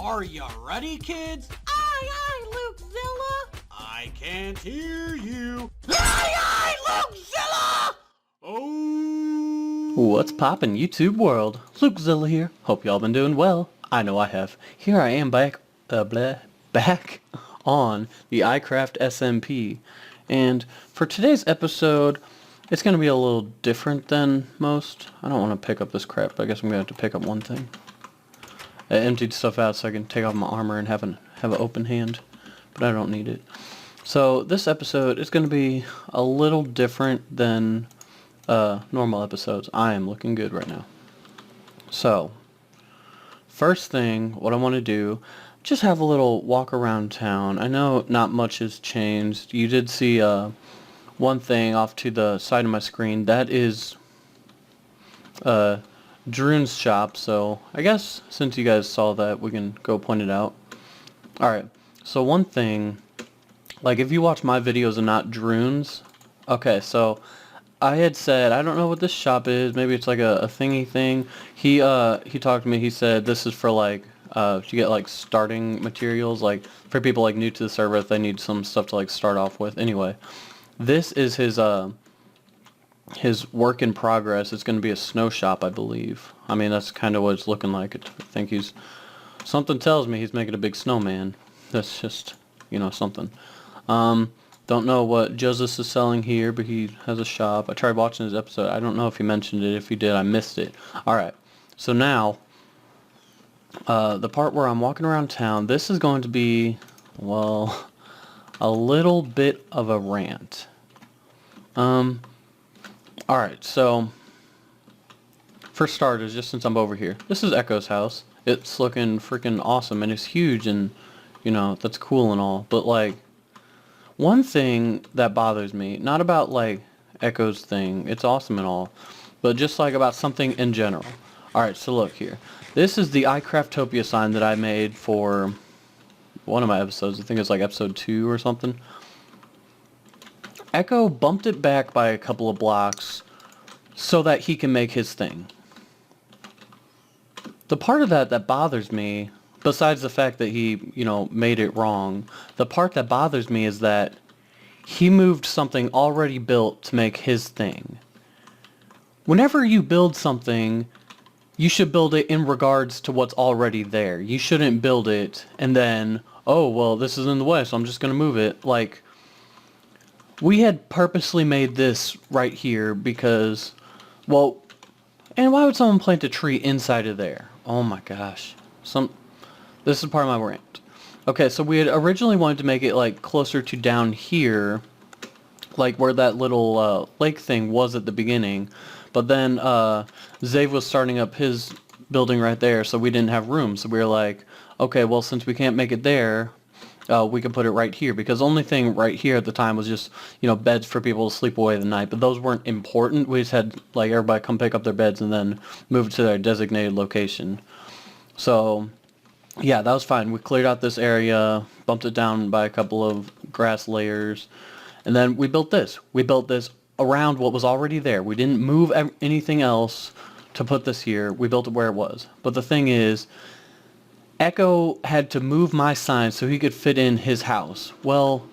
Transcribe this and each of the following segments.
Are you ready, kids? Aye, aye, Lukezilla! I can't hear you. Aye, aye, Lukezilla! Oh! What's poppin', YouTube world? Lukezilla here. Hope y'all been doing well. I know I have. Here I am back on the iCraft SMP. And for today's episode, it's going to be a little different than most. I don't want to pick up this crap, but I guess I'm going to have to pick up one thing. I emptied stuff out so I can take off my armor and have an open hand, but I don't need it. So this episode is going to be a little different than normal episodes. I am looking good right now. So, first thing, what I want to do, just have a little walk around town. I know not much has changed. You did see one thing off to the side of my screen. That is Droon's shop, so I guess since you guys saw that, we can go point it out. Alright, so one thing, like if you watch my videos and not Droon's, okay, so I had said, I don't know what this shop is, maybe it's like a thingy thing. He talked to me, he said this is for like, to get like starting materials, like for people like new to the server if they need some stuff to like start off with. Anyway, this is his work in progress. It's going to be a snow shop, I believe. I mean, that's kind of what it's looking like. I think something tells me he's making a big snowman. That's just, you know, something. Don't know what Joseph is selling here, but he has a shop. I tried watching his episode. I don't know if he mentioned it. If he did, I missed it. Alright, so now, the part where I'm walking around town, this is going to be, well, a little bit of a rant. Alright, so, for starters, just since I'm over here, this is Echo's house. It's looking freaking awesome, and it's huge, and, you know, that's cool and all, but, like, one thing that bothers me, not about, like, Echo's thing, it's awesome and all, but just, like, about something in general. Alright, so look here. This is the iCraftopia sign that I made for one of my episodes. I think it's, like, episode 2 or something. Echo bumped it back by a couple of blocks so that he can make his thing. The part of that bothers me, besides the fact that he, you know, made it wrong, the part that bothers me is that he moved something already built to make his thing. Whenever you build something, you should build it in regards to what's already there. You shouldn't build it and then, oh, well, this is in the way, so I'm just going to move it. Like, we had purposely made this right here because, well, and why would someone plant a tree inside of there? Oh my gosh. This is part of my rant. Okay, so we had originally wanted to make it like closer to down here, like where that little lake thing was at the beginning, but then Zave was starting up his building right there, so we didn't have room, so we were like, okay, well, since we can't make it there, we can put it right here, because the only thing right here at the time was just, you know, beds for people to sleep away the night, but those weren't important. We just had, like, everybody come pick up their beds and then move to their designated location. So, yeah, that was fine. We cleared out this area, bumped it down by a couple of grass layers, and then we built this. We built this around what was already there. We didn't move anything else to put this here. We built it where it was. But the thing is, Echo had to move my sign so he could fit in his house. Well,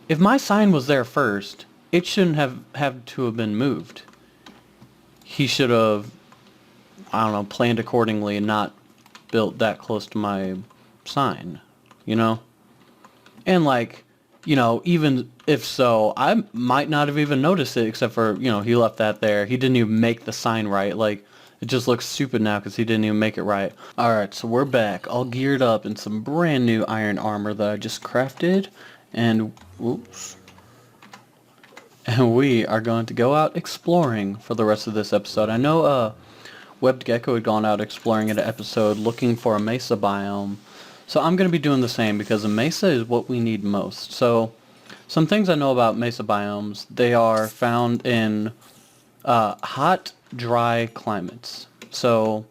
if my sign was there first, it shouldn't have to have been moved. He should have, I don't know, planned accordingly and not built that close to my sign, you know? And like, you know, even if so, I might not have even noticed it, except for, you know, he left that there. He didn't even make the sign right. Like, it just looks stupid now because he didn't even make it right. Alright, so we're back, all geared up in some brand new iron armor that I just crafted. And, whoops. And we are going to go out exploring for the rest of this episode. I know, Webbed Gecko had gone out exploring in an episode looking for a mesa biome. So I'm going to be doing the same because a mesa is what we need most. So, some things I know about mesa biomes, they are found in hot, dry climates. So,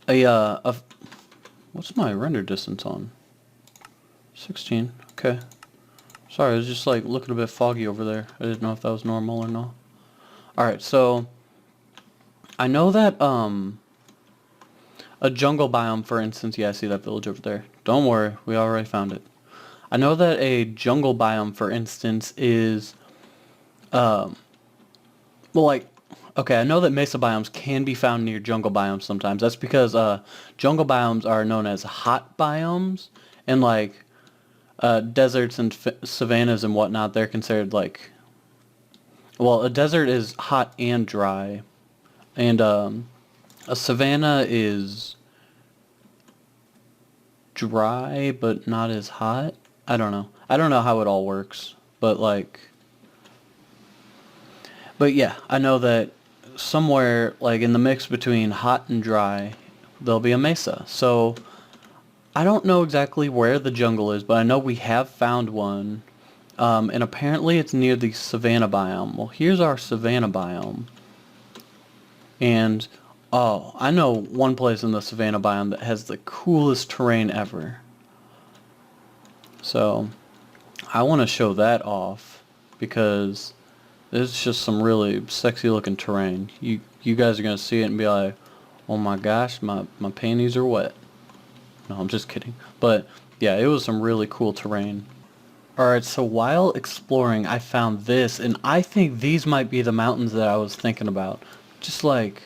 what's my render distance on? 16, okay. Sorry, I was just like looking a bit foggy over there. I didn't know if that was normal or not. Alright, so I know that a jungle biome, for instance, yeah, I see that village over there. Don't worry, we already found it. I know that a jungle biome, for instance, is, well, like, okay, I know that mesa biomes can be found near jungle biomes sometimes. That's because jungle biomes are known as hot biomes, and like deserts and savannas and whatnot, they're considered like, well, a desert is hot and dry, and a savanna is dry but not as hot. I don't know. I don't know how it all works, but like, but yeah, I know that somewhere like in the mix between hot and dry, there'll be a mesa. So I don't know exactly where the jungle is, but I know we have found one. And apparently it's near the savanna biome. Well, here's our savanna biome. And, oh, I know one place in the savanna biome that has the coolest terrain ever. So, I want to show that off because it's just some really sexy looking terrain. You guys are going to see it and be like, oh my gosh, my panties are wet. No, I'm just kidding. But, yeah, it was some really cool terrain. Alright, so while exploring, I found this, and I think these might be the mountains that I was thinking about. Just like,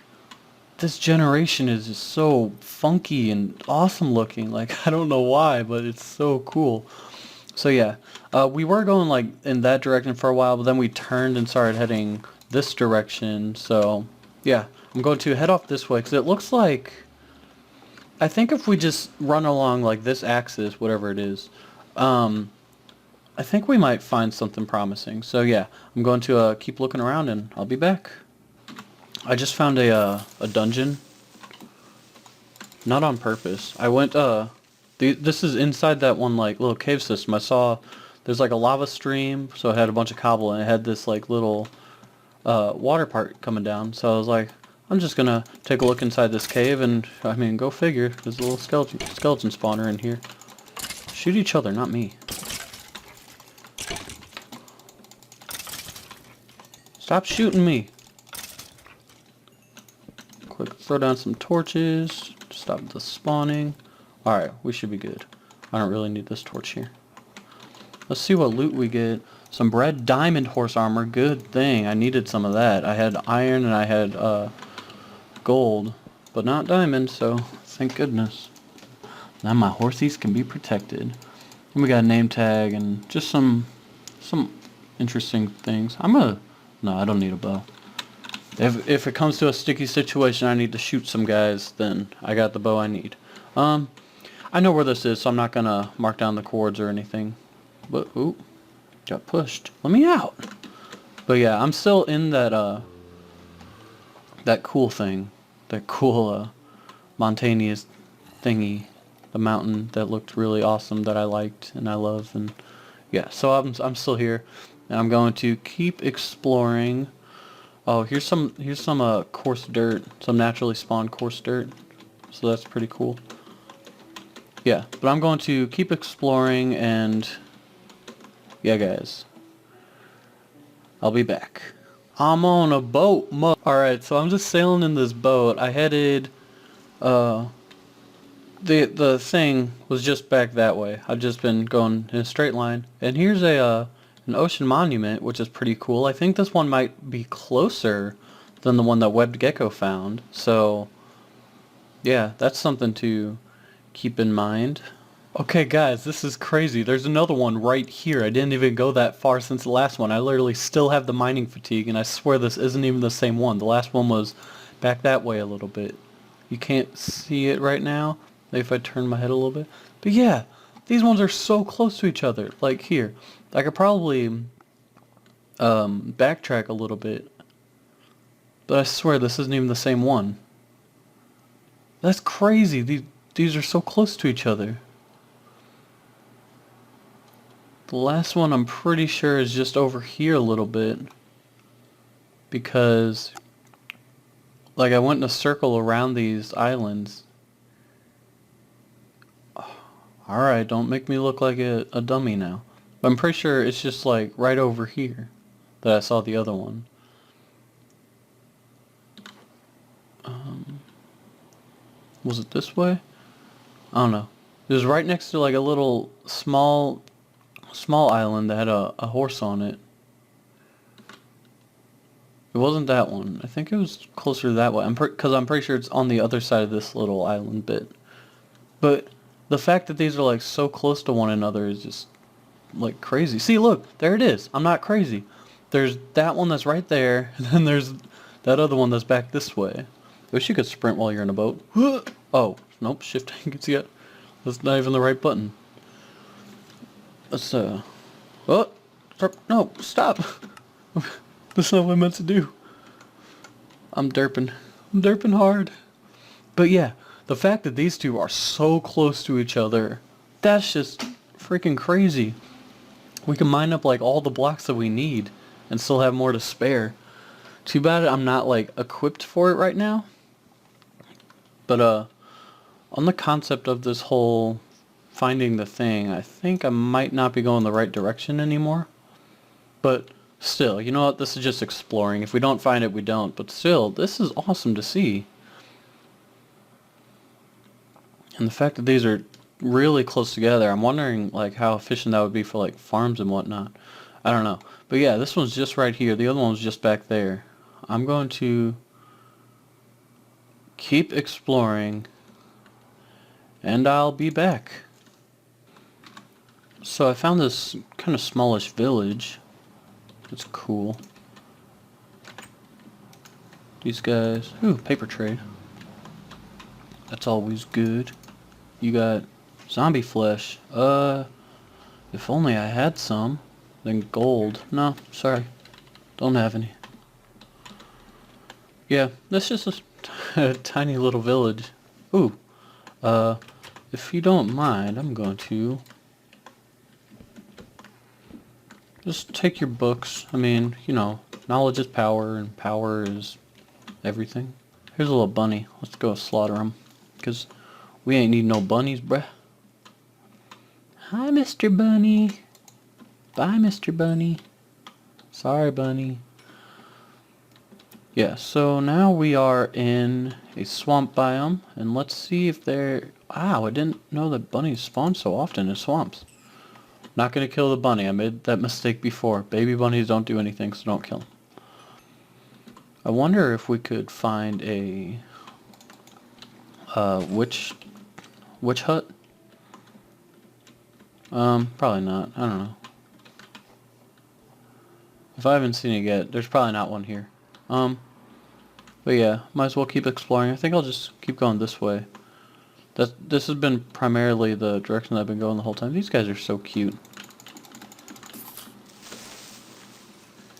this generation is just so funky and awesome looking. Like, I don't know why, but it's so cool. So yeah, we were going like in that direction for a while, but then we turned and started heading this direction. So yeah, I'm going to head off this way because it looks like, I think if we just run along like this axis, whatever it is, I think we might find something promising. So yeah, I'm going to keep looking around and I'll be back. I just found a dungeon. Not on purpose. I went, this is inside that one like little cave system. I saw there's like a lava stream, so it had a bunch of cobble and it had this like little water part coming down. So I was like, I'm just gonna take a look inside this cave and, I mean, go figure. There's a little skeleton spawner in here. Shoot each other, not me. Stop shooting me. Quick, throw down some torches. Stop the spawning. Alright, we should be good. I don't really need this torch here. Let's see what loot we get. Some red diamond horse armor. Good thing. I needed some of that. I had iron and I had gold, but not diamond, so thank goodness. Now my horsies can be protected. And we got a name tag and just some interesting things. No, I don't need a bow. If it comes to a sticky situation, I need to shoot some guys, then I got the bow I need. I know where this is, so I'm not gonna mark down the coords or anything. But, ooh, got pushed. Let me out. But yeah, I'm still in that, that cool thing. That cool, mountainous thingy. The mountain that looked really awesome that I liked and I love. And yeah, so I'm still here. And I'm going to keep exploring. Oh, here's some coarse dirt, some naturally spawned coarse dirt. So that's pretty cool. Yeah, but I'm going to keep exploring and yeah, guys. I'll be back. I'm on a boat. Alright, so I'm just sailing in this boat. I headed the thing was just back that way. I've just been going in a straight line. And here's an ocean monument, which is pretty cool. I think this one might be closer than the one that Webbed Gecko found. So, yeah, that's something to keep in mind. Okay, guys, this is crazy. There's another one right here. I didn't even go that far since the last one. I literally still have the mining fatigue, and I swear this isn't even the same one. The last one was back that way a little bit. You can't see it right now. Maybe if I turn my head a little bit. But yeah, these ones are so close to each other. Like here. I could probably backtrack a little bit. But I swear this isn't even the same one. That's crazy. These are so close to each other. The last one I'm pretty sure is just over here a little bit. Because like I went in a circle around these islands. Alright, don't make me look like a dummy now. But I'm pretty sure it's just like right over here that I saw the other one. Was it this way? I don't know. It was right next to like a little small island that had a horse on it. It wasn't that one. I think it was closer that way. Because I'm pretty sure it's on the other side of this little island bit. But the fact that these are like so close to one another is just like crazy. See, look, there it is. I'm not crazy. There's that one that's right there, and then there's that other one that's back this way. I wish you could sprint while you're in a boat. Oh, nope, shifting. Yet. That's not even the right button. Let's oh, no, stop. That's not what I meant to do. I'm derping hard. But yeah, the fact that these two are so close to each other, that's just freaking crazy. We can mine up like all the blocks that we need and still have more to spare. Too bad I'm not like equipped for it right now. But on the concept of this whole finding the thing, I think I might not be going the right direction anymore. But still, you know what? This is just exploring. If we don't find it, we don't. But still, this is awesome to see. And the fact that these are really close together, I'm wondering like how efficient that would be for like farms and whatnot. I don't know. But yeah, this one's just right here. The other one's just back there. I'm going to keep exploring, and I'll be back. So I found this kind of smallish village. It's cool. These guys, ooh, paper trade. That's always good. You got zombie flesh. If only I had some. Then gold. No, sorry. Don't have any. Yeah, that's just a tiny little village. Ooh. If you don't mind, I'm going to just take your books. I mean, you know, knowledge is power, and power is everything. Here's a little bunny. Let's go slaughter him. Because we ain't need no bunnies, bruh. Hi, Mr. Bunny. Bye, Mr. Bunny. Sorry, Bunny. Yeah, so now we are in a swamp biome, and let's see if they're... Wow, I didn't know that bunnies spawn so often in swamps. Not gonna kill the bunny. I made that mistake before. Baby bunnies don't do anything, so don't kill them. I wonder if we could find a witch hut. Probably not. I don't know. If I haven't seen it yet, there's probably not one here. But yeah, might as well keep exploring. I think I'll just keep going this way. This has been primarily the direction I've been going the whole time. These guys are so cute.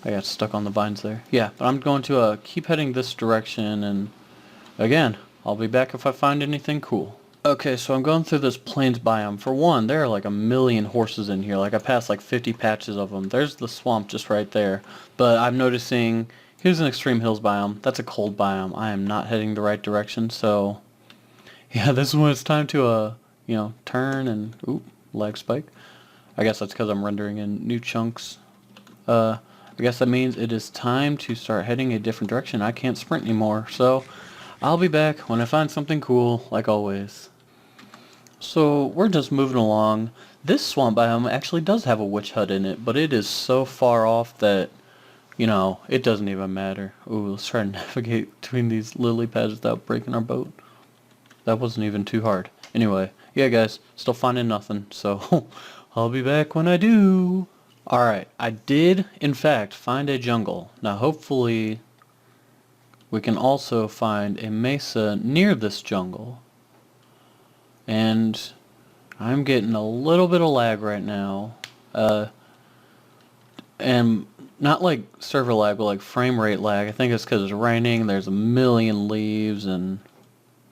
I got stuck on the vines there. Yeah, but I'm going to keep heading this direction, and again, I'll be back if I find anything cool. Okay, so I'm going through this plains biome. For one, there are like a million horses in here. Like I passed like 50 patches of them. There's the swamp just right there. But I'm noticing, here's an extreme hills biome. That's a cold biome. I am not heading the right direction, so yeah, this is when it's time to you know, turn and oop, lag spike. I guess that's because I'm rendering in new chunks. I guess that means it is time to start heading a different direction. I can't sprint anymore, so I'll be back when I find something cool, like always. So we're just moving along. This swamp biome actually does have a witch hut in it, but it is so far off that, you know, it doesn't even matter. Ooh, let's try to navigate between these lily pads without breaking our boat. That wasn't even too hard. Anyway, yeah guys, still finding nothing, so I'll be back when I do. Alright, I did in fact find a jungle. Now hopefully we can also find a mesa near this jungle. And I'm getting a little bit of lag right now. And not like server lag, but like frame rate lag. I think it's because it's raining, there's a million leaves, and...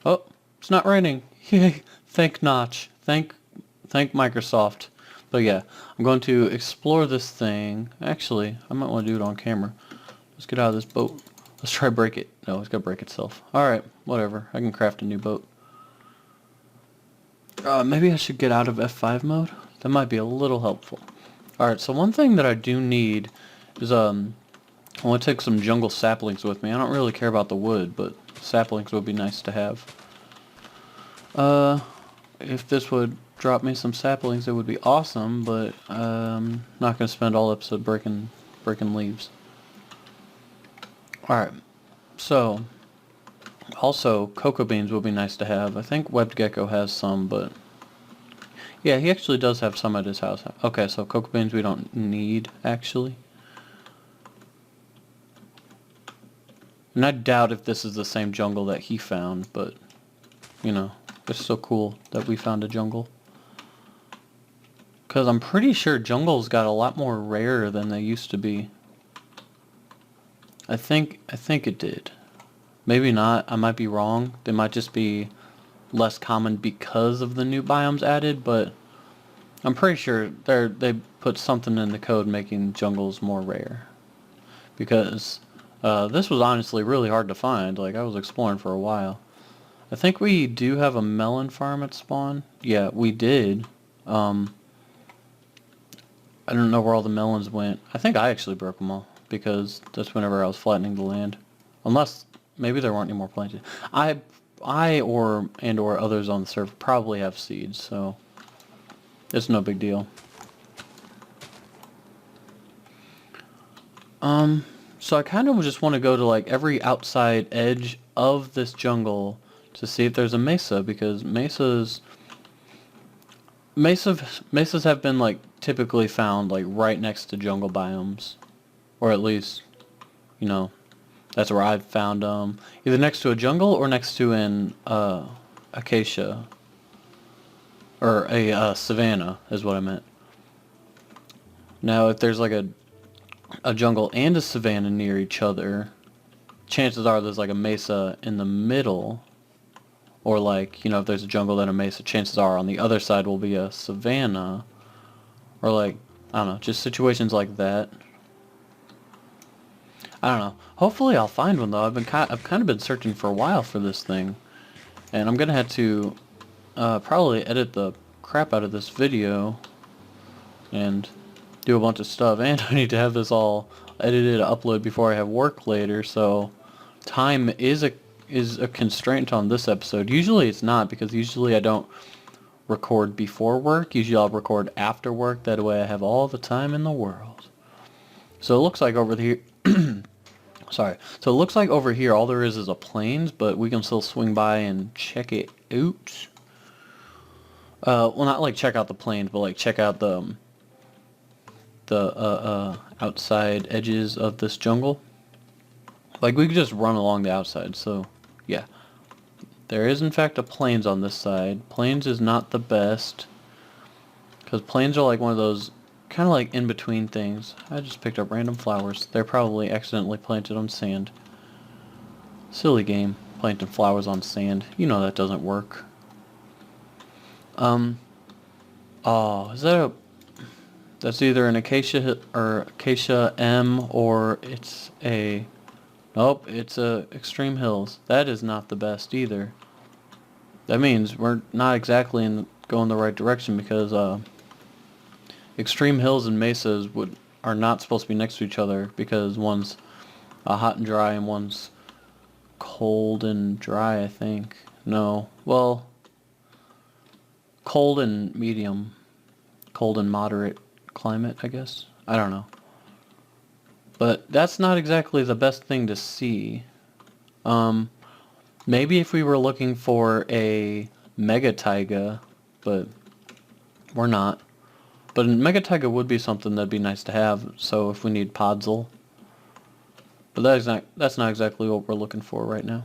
Oh, it's not raining. Yay. Thank Notch. Thank Microsoft. But yeah, I'm going to explore this thing. Actually, I might want to do it on camera. Let's get out of this boat. Let's try to break it. No, it's got to break itself. Alright, whatever. I can craft a new boat. Maybe I should get out of F5 mode? That might be a little helpful. Alright, so one thing that I do need is, I want to take some jungle saplings with me. I don't really care about the wood, but saplings would be nice to have. If this would drop me some saplings, it would be awesome, but not gonna spend all episode breaking leaves. Alright, so also cocoa beans would be nice to have. I think Webbed Gecko has some, but yeah, he actually does have some at his house. Okay, so cocoa beans we don't need, actually. And I doubt if this is the same jungle that he found, but, you know, it's so cool that we found a jungle. Because I'm pretty sure jungles got a lot more rare than they used to be. I think it did. Maybe not. I might be wrong. They might just be less common because of the new biomes added, but I'm pretty sure they put something in the code making jungles more rare. Because this was honestly really hard to find. Like, I was exploring for a while. I think we do have a melon farm at spawn. Yeah, we did. I don't know where all the melons went. I think I actually broke them all, because that's whenever I was flattening the land. Unless, maybe there weren't any more planted. I or others on the server probably have seeds, so it's no big deal. So I kind of just want to go to like every outside edge of this jungle to see if there's a mesa, because mesas have been like typically found like right next to jungle biomes, or at least, you know, that's where I've found them, either next to a jungle or next to an acacia, or a savanna is what I meant. Now if there's like a jungle and a savanna near each other, chances are there's like a mesa in the middle. Or like, you know, if there's a jungle and a mesa, chances are on the other side will be a savanna. Or like, I don't know, just situations like that. I don't know. Hopefully I'll find one though. I've kind of been searching for a while for this thing. And I'm gonna have to probably edit the crap out of this video and do a bunch of stuff. And I need to have this all edited, upload before I have work later, so time is a constraint on this episode. Usually it's not, because usually I don't record before work. Usually I'll record after work. That way I have all the time in the world. So it looks like over here... Sorry. So it looks like over here all there is a plains, but we can still swing by and check it out. Well, not like check out the plains, but like check out the outside edges of this jungle. Like, we could just run along the outside, so, yeah. There is, in fact, a plains on this side. Plains is not the best, because plains are like one of those, kind of like in-between things. I just picked up random flowers. They're probably accidentally planted on sand. Silly game, planting flowers on sand. You know that doesn't work. Oh, is that a... That's either an acacia, or acacia M, or it's a... Nope, it's Extreme Hills. That is not the best either. That means we're not exactly going the right direction, because Extreme Hills and mesas are not supposed to be next to each other, because one's hot and dry and one's cold and dry, I think. No, well, cold and medium, cold and moderate climate, I guess. I don't know. But that's not exactly the best thing to see. Maybe if we were looking for a mega taiga, but we're not. But a mega taiga would be something that'd be nice to have, so if we need podzol. But that's not exactly what we're looking for right now.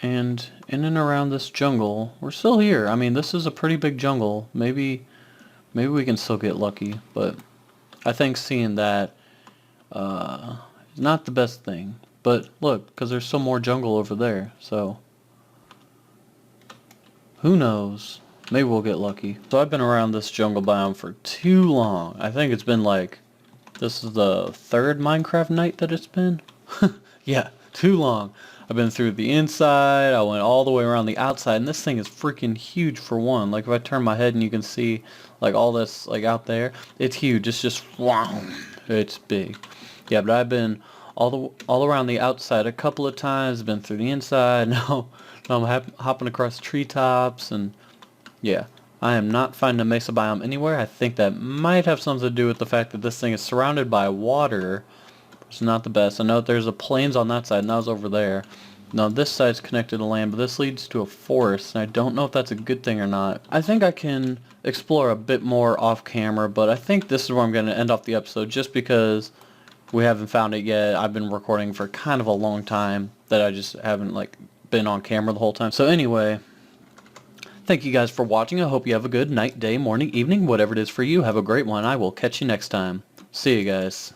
And in and around this jungle, we're still here. I mean, this is a pretty big jungle. Maybe we can still get lucky, but I think seeing that is not the best thing. But look, because there's some more jungle over there, so who knows? Maybe we'll get lucky. So I've been around this jungle biome for too long. I think it's been like, this is the third Minecraft night that it's been. Yeah, too long. I've been through the inside, I went all the way around the outside, and this thing is freaking huge for one. Like, if I turn my head and you can see, like, all this, like, out there, it's huge. It's just, wow, it's big. Yeah, but I've been all around the outside a couple of times, been through the inside. Now I'm hopping across treetops, and yeah, I am not finding a mesa biome anywhere. I think that might have something to do with the fact that this thing is surrounded by water. It's not the best. I know there's a plains on that side, and that was over there. Now this side's connected to land, but this leads to a forest, and I don't know if that's a good thing or not. I think I can explore a bit more off camera, but I think this is where I'm going to end off the episode, just because we haven't found it yet. I've been recording for kind of a long time that I just haven't like been on camera the whole time. So anyway, thank you guys for watching. I hope you have a good night, day, morning, evening, whatever it is for you. Have a great one. I will catch you next time. See you guys.